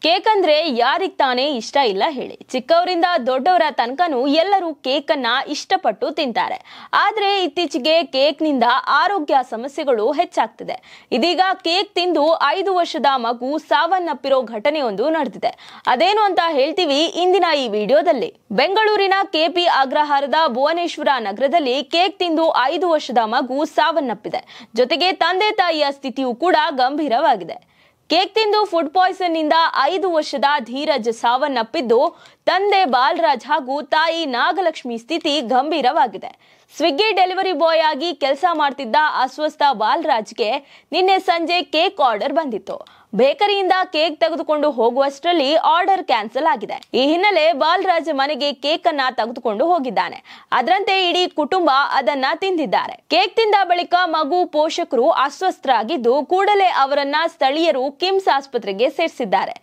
Cake ಅಂದ್ರೆ ಯಾರಿಗ್ ತಾನೇ ಇಷ್ಟ ಇಲ್ಲ ಹೇಳಿ. ಚಿಕ್ಕವರಿಂದ ದೊಡ್ಡವರ ತನಕನೂ ಎಲ್ಲರೂ ಕೇಕ್ ಅನ್ನ ಇಷ್ಟಪಟ್ಟು ತಿಂತಾರೆ. ಆದ್ರೆ ಇತ್ತೀಚೆಗೆ ಕೇಕ್ ನಿಂದ ಆರೋಗ್ಯ ಸಮಸ್ಯೆಗಳು ಹೆಚ್ಚಾಗ್ತಿದೆ. ಇದೀಗ ಕೇಕ್ ತಿಂದು 5 ವರ್ಷದ ಮಗು ಸಾವನ್ನಪ್ಪಿರೋ ಘಟನೆಯೊಂದು ನಡೆದಿದೆ. ಅದೇನು ಅಂತ ಹೇಳ್ತೀವಿ ಇಂದಿನ ಈ ವಿಡಿಯೋದಲ್ಲಿ. ಬೆಂಗಳೂರಿನ ಕೆಪಿ ಅಗ್ರಹಾರದ ಭುವನೇಶ್ವರ ನಗರದಲ್ಲಿ ಕೇಕ್ ತಿಂದು 5 ವರ್ಷದ ಮಗು ಸಾವನ್ನಪ್ಪಿದೆ. ಜೊತೆಗೆ ತಂದೆ ತಾಯಿಯ ಸ್ಥಿತಿಯೂ ಕೂಡ ಗಂಭೀರವಾಗಿದೆ. ಕೇಕ್ ತಿಂದು ಫುಡ್ ಪಾಯ್ಸನ್ ನಿಂದ 5 ವರ್ಷದ ಧೀರಜ್ ಸಾವನ್ನಪ್ಪಿದ್ದು, ತಂದೆ ಬಾಲರಾಜ್ ಹಾಗೂ ತಾಯಿ ನಾಗಲಕ್ಷ್ಮಿ ಸ್ಥಿತಿ ಗಂಭೀರವಾಗಿದೆ. ಸ್ವಿಗ್ಗಿ ಡೆಲಿವರಿ ಬಾಯ್ ಆಗಿ ಕೆಲಸ ಮಾಡ್ತಿದ್ದ ಅಸ್ವಸ್ಥ ಬಾಲರಾಜ್ಗೆ ನಿನ್ನೆ ಸಂಜೆ ಕೇಕ್ ಆರ್ಡರ್ ಬಂದಿತ್ತು. ಬೇಕರಿಯಿಂದ ಕೇಕ್ ತೆಗೆದುಕೊಂಡು ಹೋಗುವಷ್ಟರಲ್ಲಿ ಆರ್ಡರ್ ಕ್ಯಾನ್ಸಲ್ ಆಗಿದೆ. ಈ ಹಿನ್ನೆಲೆ ಬಾಲರಾಜ್ ಮನೆಗೆ ಕೇಕ್ ಅನ್ನ ತೆಗೆದುಕೊಂಡು ಹೋಗಿದ್ದಾನೆ. ಅದರಂತೆ ಇಡೀ ಕುಟುಂಬ ಅದನ್ನ ತಿಂದಿದ್ದಾರೆ. ಕೇಕ್ ತಿಂದ ಬಳಿಕ ಮಗು ಪೋಷಕರು ಅಸ್ವಸ್ಥರಾಗಿದ್ದು ಕೂಡಲೇ ಅವರನ್ನ ಸ್ಥಳೀಯರು ಕಿಮ್ಸ್ ಆಸ್ಪತ್ರೆಗೆ ಸೇರಿಸಿದ್ದಾರೆ.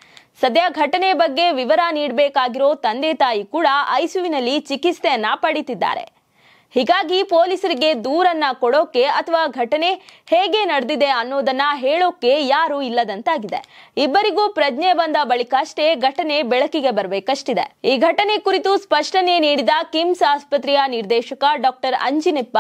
ಸದ್ಯ ಘಟನೆ ಬಗ್ಗೆ ವಿವರ ನೀಡಬೇಕಾಗಿರೋ ತಂದೆ ತಾಯಿ ಕೂಡ ಐಸಿಯುವಿನಲ್ಲಿ ಚಿಕಿತ್ಸೆಯನ್ನ ಪಡೆಯುತ್ತಿದ್ದಾರೆ. ಹೀಗಾಗಿ ಪೊಲೀಸರಿಗೆ ದೂರನ್ನ ಕೊಡೋಕೆ ಅಥವಾ ಘಟನೆ ಹೇಗೆ ನಡೆದಿದೆ ಅನ್ನೋದನ್ನ ಹೇಳೋಕೆ ಯಾರು ಇಲ್ಲದಂತಾಗಿದೆ. ಇಬ್ಬರಿಗೂ ಪ್ರಜ್ಞೆ ಬಂದ ಬಳಿಕ ಅಷ್ಟೇ ಘಟನೆ ಬೆಳಕಿಗೆ ಬರಬೇಕಷ್ಟಿದೆ. ಈ ಘಟನೆ ಕುರಿತು ಸ್ಪಷ್ಟನೆ ನೀಡಿದ ಕಿಮ್ಸ್ ಆಸ್ಪತ್ರೆಯ ನಿರ್ದೇಶಕ ಡಾಕ್ಟರ್ ಅಂಜಿನಪ್ಪ,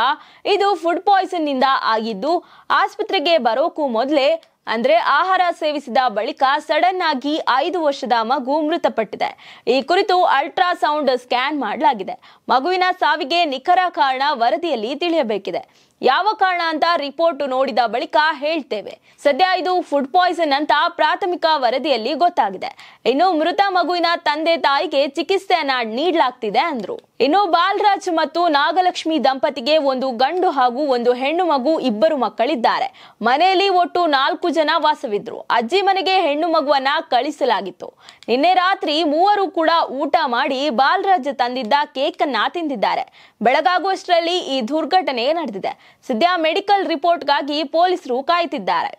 ಇದು ಫುಡ್ ಪಾಯ್ಸನ್ ನಿಂದ ಆಗಿದ್ದು, ಆಸ್ಪತ್ರೆಗೆ ಬರೋಕು ಮೊದಲೇ ಅಂದ್ರೆ ಆಹಾರ ಸೇವಿಸಿದ ಬಳಿಕ ಸಡನ್ ಆಗಿ 5 ವರ್ಷದ ಮಗು ಮೃತಪಟ್ಟಿದೆ. ಈ ಕುರಿತು ಅಲ್ಟ್ರಾಸೌಂಡ್ ಸ್ಕ್ಯಾನ್ ಮಾಡಲಾಗಿದೆ. ಮಗುವಿನ ಸಾವಿಗೆ ನಿಖರ ಕಾರಣ ವರದಿಯಲ್ಲಿ ತಿಳಿಯಬೇಕಿದೆ. ಯಾವ ಕಾರಣ ಅಂತ ರಿಪೋರ್ಟ್ ನೋಡಿದ ಬಳಿಕ ಹೇಳ್ತೇವೆ. ಸದ್ಯ ಇದು ಫುಡ್ ಪಾಯ್ಸನ್ ಅಂತ ಪ್ರಾಥಮಿಕ ವರದಿಯಲ್ಲಿ ಗೊತ್ತಾಗಿದೆ. ಇನ್ನು ಮೃತ ಮಗುವಿನ ತಂದೆ ತಾಯಿಗೆ ಚಿಕಿತ್ಸೆಯನ್ನ ನೀಡಲಾಗ್ತಿದೆ ಅಂದ್ರು. ಇನ್ನು ಬಾಲರಾಜ್ ಮತ್ತು ನಾಗಲಕ್ಷ್ಮಿ ದಂಪತಿಗೆ ಒಂದು ಗಂಡು ಹಾಗೂ ಒಂದು ಹೆಣ್ಣು ಮಗು, 2 ಮಕ್ಕಳಿದ್ದಾರೆ. ಮನೆಯಲ್ಲಿ ಒಟ್ಟು 4 ಜನ ವಾಸವಿದ್ರು. ಅಜ್ಜಿ ಮನೆಗೆ ಹೆಣ್ಣು ಮಗುವನ್ನ ಕಳಿಸಲಾಗಿತ್ತು. ನಿನ್ನೆ ರಾತ್ರಿ ಮೂವರು ಕೂಡ ಊಟ ಮಾಡಿ ಬಾಲರಾಜ್ ತಂದಿದ್ದ ಕೇಕ್ ಅನ್ನ ತಿಂದಿದ್ದಾರೆ. ಬೆಳಗಾಗುವಷ್ಟರಲ್ಲಿ ಈ ದುರ್ಘಟನೆ ನಡೆದಿದೆ. ಸದ್ಯ ಮೆಡಿಕಲ್ ರಿಪೋರ್ಟ್ಗಾಗಿ ಪೊಲೀಸರು ಕಾಯುತ್ತಿದ್ದಾರೆ.